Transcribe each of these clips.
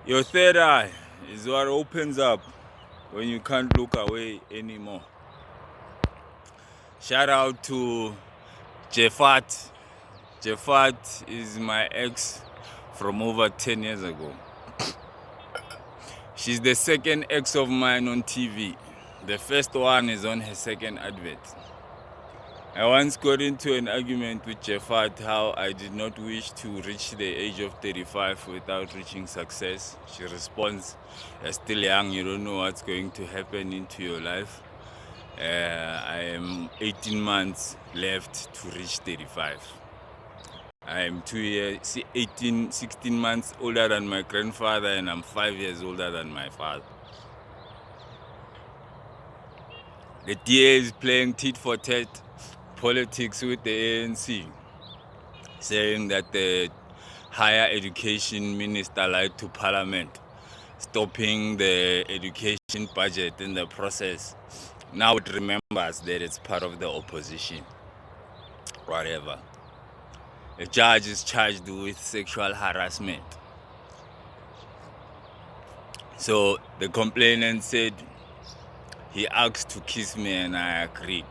Your third eye is what opens up when you can't look away anymore. Shout out to Jeffat. Jeffat is my ex from over 10 years ago. She's the second ex of mine on TV. The first one is on her second advert. I once got into an argument with Jeffat how I did not wish to reach the age of 35 without reaching success. She responds, "You're still young, you don't know what's going to happen into your life. I am 18 months left to reach 35. I am 16 months older than my grandfather, and I'm 5 years older than my father." The DA is playing tit for tat politics with the ANC, saying that the higher education minister lied to parliament, stopping the education budget in the process. Now it remembers that it's part of the opposition. Whatever. A judge is charged with sexual harassment. So the complainant said he asked to kiss me and I agreed.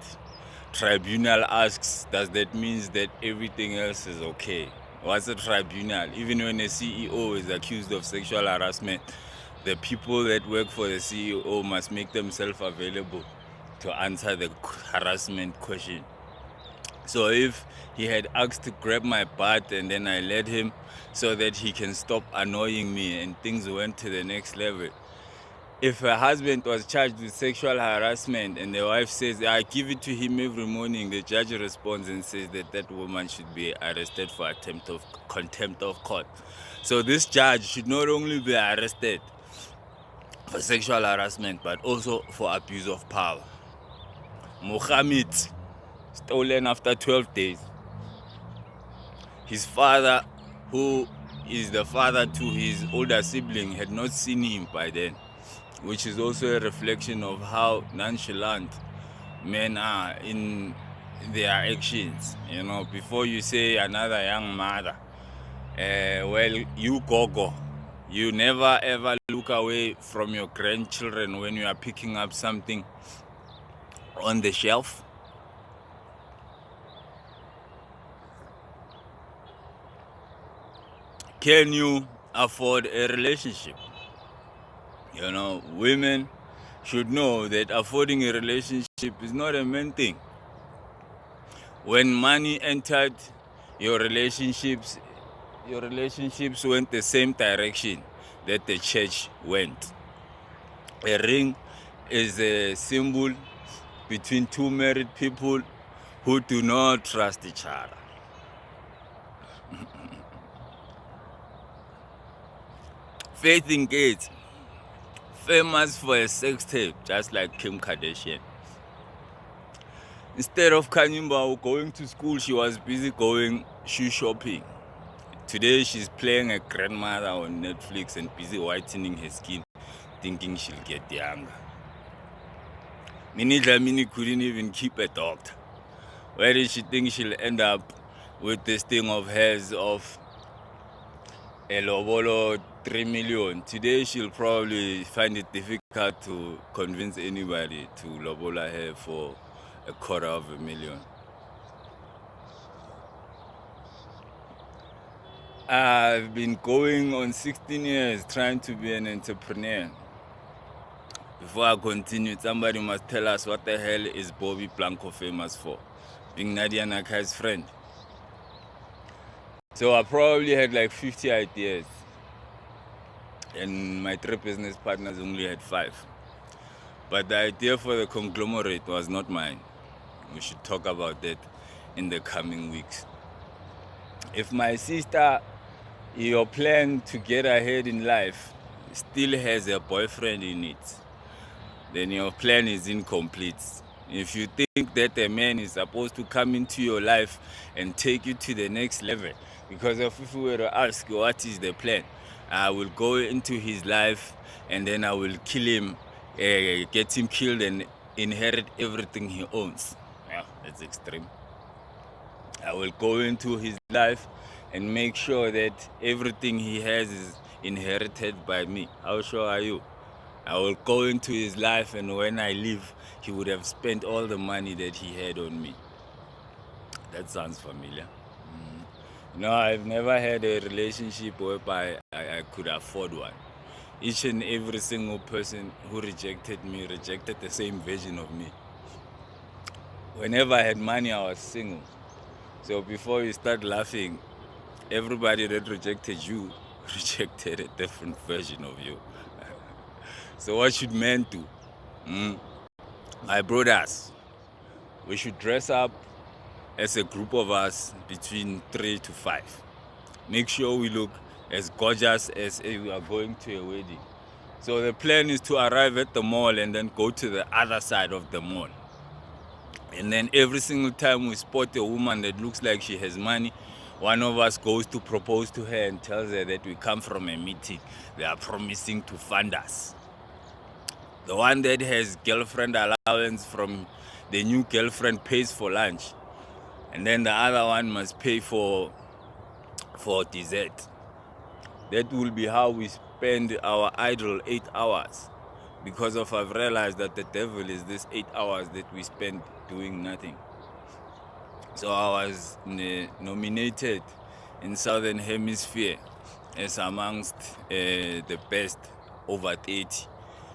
Tribunal asks, does that mean that everything else is okay? What's a tribunal? Even when a CEO is accused of sexual harassment, the people that work for the CEO must make themselves available to answer the harassment question. So if he had asked to grab my butt and then I let him so that he can stop annoying me and things went to the next level. If a husband was charged with sexual harassment and the wife says, "I give it to him every morning," the judge responds and says that that woman should be arrested for contempt of court. So this judge should not only be arrested for sexual harassment but also for abuse of power. Mohammed, stolen after 12 days. His father, who is the father to his older sibling, had not seen him by then, which is also a reflection of how nonchalant men are in their actions. You know, before you say another young mother, well, you go. You never ever look away from your grandchildren when you are picking up something on the shelf. Can you afford a relationship? You know, women should know that affording a relationship is not a main thing. When money entered your relationships went the same direction that the church went. A ring is a symbol between two married people who do not trust each other. Faith in Gates, famous for a sex tape, just like Kim Kardashian. Instead of Kanyumba going to school, she was busy going shoe shopping. Today she's playing a grandmother on Netflix and busy whitening her skin, thinking she'll get younger. Minnie Dlamini couldn't even keep a doctor. Where did she think she'll end up with this thing of hers of a lobolo 3 million? Today she'll probably find it difficult to convince anybody to lobola her for $250,000. I've been going on 16 years trying to be an entrepreneur. Before I continue, somebody must tell us what the hell is Bobby Blanco famous for? Being Nadia Nakai's friend. So I probably had like 50 ideas, and my 3 business partners only had 5. But the idea for the conglomerate was not mine. We should talk about that in the coming weeks. If my sister, your plan to get ahead in life still has a boyfriend in it, then your plan is incomplete. If you think that a man is supposed to come into your life and take you to the next level, because if we were to ask what is the plan, I will go into his life and then I will kill him, get him killed and inherit everything he owns. Yeah, that's extreme. I will go into his life and make sure that everything he has inherited by me. How sure are you? I will go into his life, and when I leave, he would have spent all the money that he had on me. That sounds familiar. No, I've never had a relationship whereby I could afford one. Each and every single person who rejected me rejected the same version of me. Whenever I had money, I was single. So before you start laughing, everybody that rejected you rejected a different version of you. So what should men do? My brothers, we should dress up as a group of us between 3 to 5. Make sure we look as gorgeous as if we are going to a wedding. So the plan is to arrive at the mall and then go to the other side of the mall. And then every single time we spot a woman that looks like she has money, one of us goes to propose to her and tells her that we come from a meeting. They are promising to fund us. The one that has girlfriend allowance from the new girlfriend pays for lunch. And then the other one must pay for dessert. That will be how we spend our idle 8 hours. Because I've realized that the devil is this 8 hours that we spend doing nothing. So I was nominated in Southern Hemisphere as amongst the best over 30,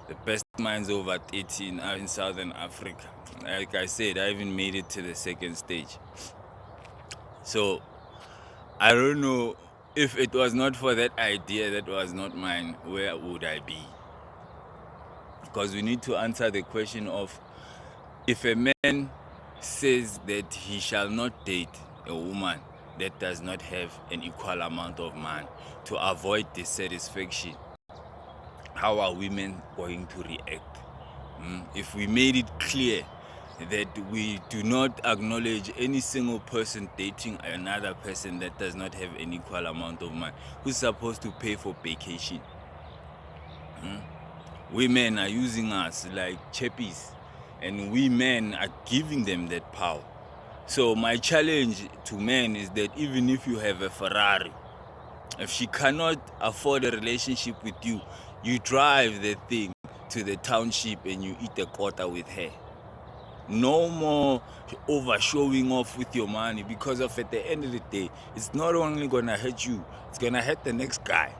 the best minds over 30 in Southern Africa. Like I said, I even made it to the second stage. So I don't know, if it was not for that idea that was not mine, where would I be? Because we need to answer the question of, if a man says that he shall not date a woman that does not have an equal amount of money to avoid dissatisfaction, how are women going to react? If we made it clear that we do not acknowledge any single person dating another person that does not have an equal amount of money, who's supposed to pay for vacation? Women are using us like chappies, and we men are giving them that power. So my challenge to men is that even if you have a Ferrari, if she cannot afford a relationship with you, you drive the thing to the township and you eat a quarter with her. No more over showing off with your money, because at the end of the day, it's not only gonna hurt you, it's gonna hurt the next guy.